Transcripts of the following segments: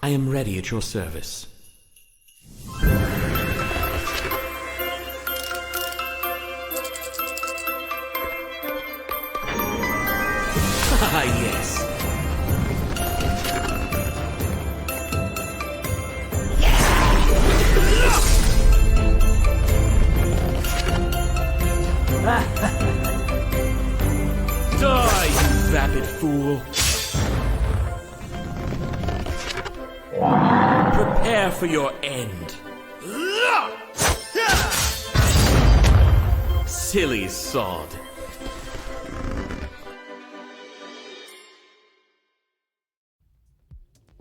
I am ready at your service. Ah, yes. Die, you vapid fool! Prepare for your end. Silly sod.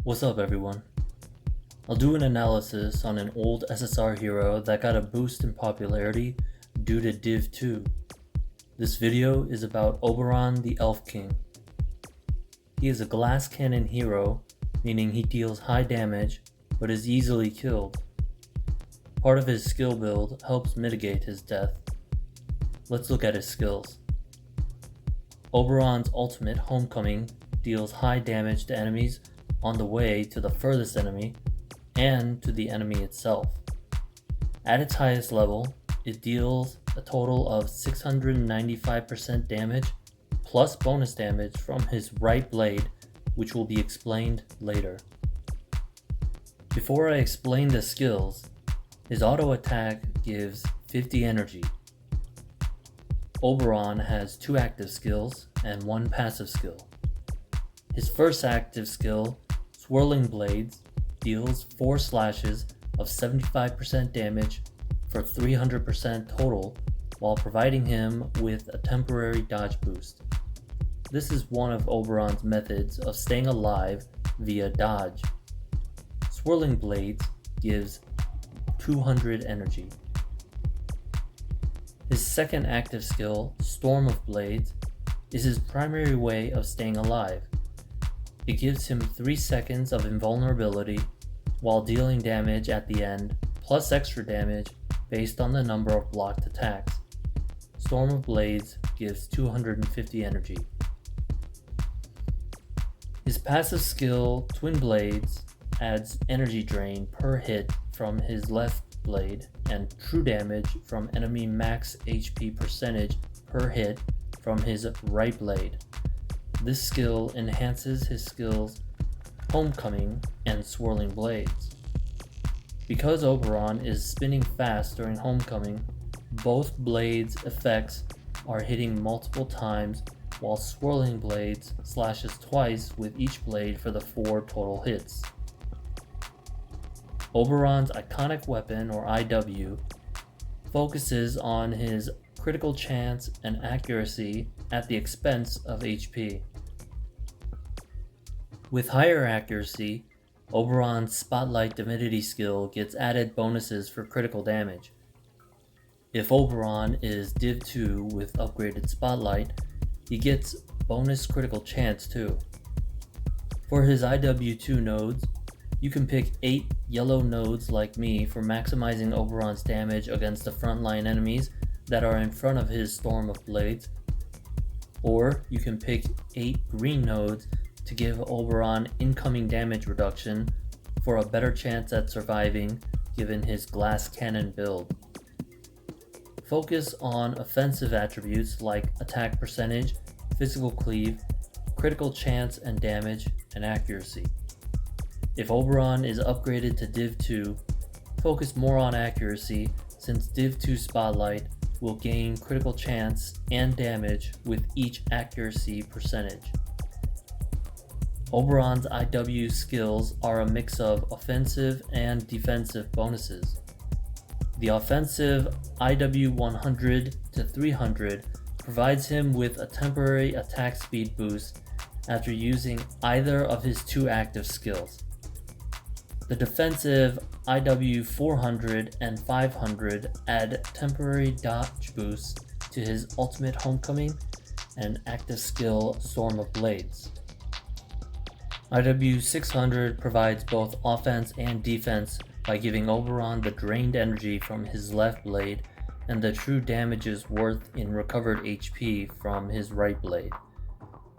What's up, everyone? I'll do an analysis on an old SSR hero that got a boost in popularity due to Div 2. This video is about Oberon the Elf King. He is a glass cannon hero, meaning he deals high damage but is easily killed. Part of his skill build helps mitigate his death. Let's look at his skills. Oberon's ultimate, Homecoming, deals high damage to enemies on the way to the furthest enemy and to the enemy itself. At its highest level, it deals a total of 695% damage plus bonus damage from his right blade, which will be explained later. Before I explain the skills, his auto attack gives 50 energy. Oberon has 2 active skills and 1 passive skill. His first active skill, Swirling Blades, deals 4 slashes of 75% damage for 300% total while providing him with a temporary dodge boost. This is one of Oberon's methods of staying alive via dodge. Swirling Blades gives 200 energy. His second active skill, Storm of Blades, is his primary way of staying alive. It gives him 3 seconds of invulnerability while dealing damage at the end, plus extra damage based on the number of blocked attacks. Storm of Blades gives 250 energy. His passive skill, Twin Blades, adds energy drain per hit from his left blade and true damage from enemy max HP percentage per hit from his right blade. This skill enhances his skills Homecoming and Swirling Blades. Because Oberon is spinning fast during Homecoming, both blades' effects are hitting multiple times, while Swirling Blades slashes twice with each blade for the 4 total hits. Oberon's iconic weapon, or IW, focuses on his critical chance and accuracy at the expense of HP. With higher accuracy, Oberon's Spotlight Divinity skill gets added bonuses for critical damage. If Oberon is Div 2 with upgraded Spotlight, he gets bonus critical chance too. For his IW2 nodes, you can pick 8 yellow nodes like me for maximizing Oberon's damage against the frontline enemies that are in front of his Storm of Blades, or you can pick 8 green nodes to give Oberon incoming damage reduction for a better chance at surviving given his glass cannon build. Focus on offensive attributes like attack percentage, physical cleave, critical chance and damage, and accuracy. If Oberon is upgraded to Div 2, focus more on accuracy since Div 2 Spotlight will gain critical chance and damage with each accuracy percentage. Oberon's IW skills are a mix of offensive and defensive bonuses. The offensive IW 100 to 300 provides him with a temporary attack speed boost after using either of his 2 active skills. The defensive IW 400 and 500 add temporary dodge boosts to his ultimate Homecoming and active skill Storm of Blades. IW 600 provides both offense and defense by giving Oberon the drained energy from his left blade and the true damages worth in recovered HP from his right blade.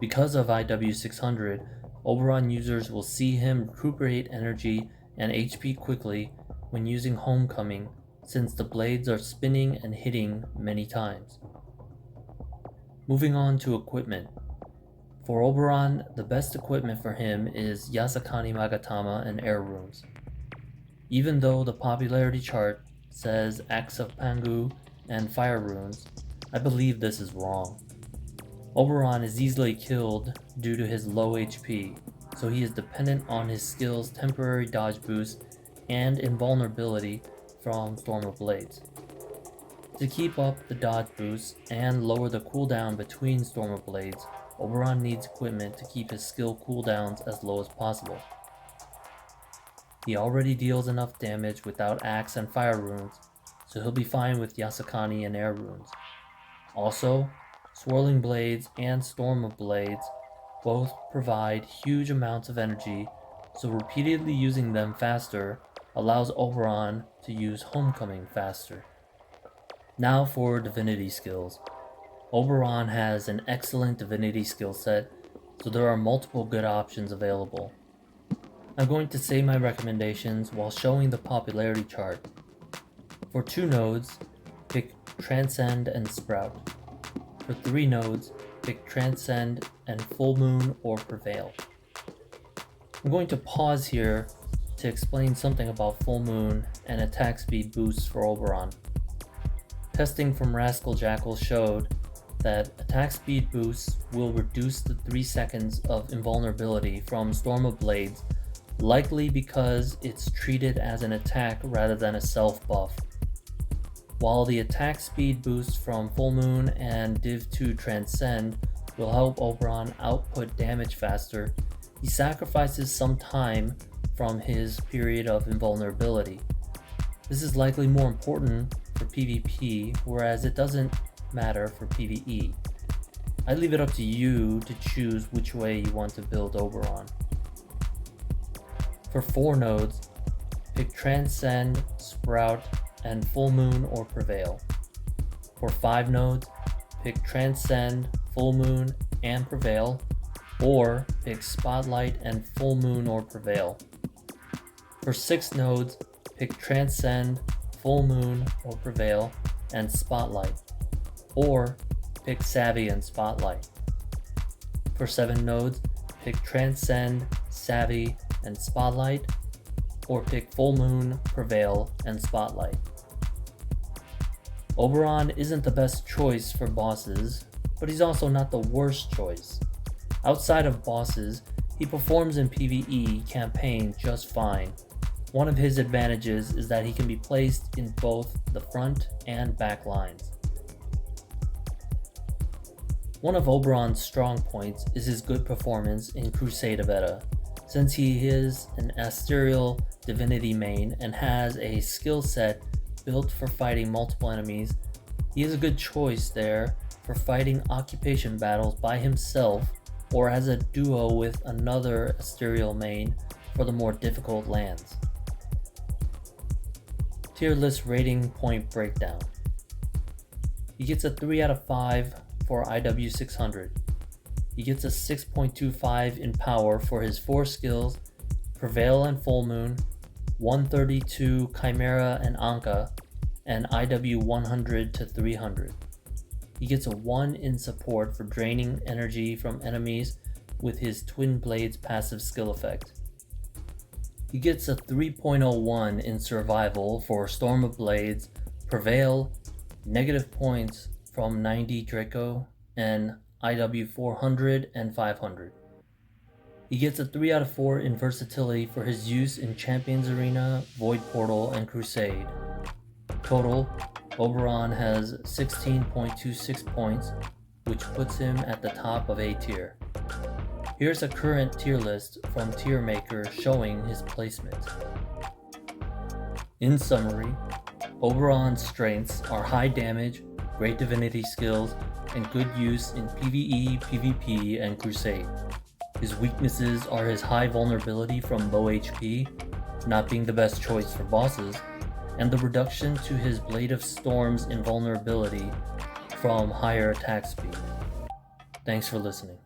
Because of IW 600, Oberon users will see him recuperate energy and HP quickly when using Homecoming, since the blades are spinning and hitting many times. Moving on to equipment. For Oberon, the best equipment for him is Yasakani Magatama and Air Runes. Even though the popularity chart says Axe of Pangu and Fire Runes, I believe this is wrong. Oberon is easily killed due to his low HP, so he is dependent on his skill's temporary dodge boost and invulnerability from Storm of Blades. To keep up the dodge boost and lower the cooldown between Storm of Blades, Oberon needs equipment to keep his skill cooldowns as low as possible. He already deals enough damage without Axe and Fire Runes, so he'll be fine with Yasakani and Air Runes. Also, Swirling Blades and Storm of Blades both provide huge amounts of energy, so repeatedly using them faster allows Oberon to use Homecoming faster. Now for Divinity skills. Oberon has an excellent Divinity skill set, so there are multiple good options available. I'm going to say my recommendations while showing the popularity chart. For 2 nodes, pick Transcend and Sprout. For 3 nodes, pick Transcend and Full Moon or Prevail. I'm going to pause here to explain something about Full Moon and attack speed boosts for Oberon. Testing from Rascal Jackal showed that attack speed boosts will reduce the 3 seconds of invulnerability from Storm of Blades, likely because it's treated as an attack rather than a self buff. While the attack speed boost from Full Moon and Div 2 Transcend will help Oberon output damage faster, he sacrifices some time from his period of invulnerability. This is likely more important for PvP, whereas it doesn't matter for PvE. I leave it up to you to choose which way you want to build Oberon. For 4 nodes, pick Transcend, Sprout, and Full Moon or Prevail. For 5 nodes, pick Transcend, Full Moon, and Prevail, or pick Spotlight and Full Moon or Prevail. For 6 nodes, pick Transcend, Full Moon or Prevail, and Spotlight, or pick Savvy and Spotlight. For 7 nodes, pick Transcend, Savvy, and Spotlight, or pick Full Moon, Prevail, and Spotlight. Oberon isn't the best choice for bosses, but he's also not the worst choice. Outside of bosses, he performs in PvE campaign just fine. One of his advantages is that he can be placed in both the front and back lines. One of Oberon's strong points is his good performance in Crusade Aveta. Since he is an Asterial Divinity main and has a skill set built for fighting multiple enemies, he is a good choice there for fighting occupation battles by himself or as a duo with another Asterial main for the more difficult lands. Tier list rating point breakdown. He gets a 3 out of 5 for IW 600. He gets a 6.25 in power for his 4 skills, Prevail and Full Moon, 132 Chimera and Anka, and IW 100 to 300. He gets a 1 in support for draining energy from enemies with his Twin Blades passive skill effect. He gets a 3.01 in survival for Storm of Blades, Prevail, negative points from 90 Draco, and IW 400 and 500. He gets a 3 out of 4 in versatility for his use in Champions Arena, Void Portal, and Crusade. Total, Oberon has 16.26 points, which puts him at the top of A tier. Here's a current tier list from Tier Maker showing his placement. In summary, Oberon's strengths are high damage, great divinity skills, and good use in PvE, PvP, and Crusade. His weaknesses are his high vulnerability from low HP, not being the best choice for bosses, and the reduction to his Blade of Storm's invulnerability from higher attack speed. Thanks for listening.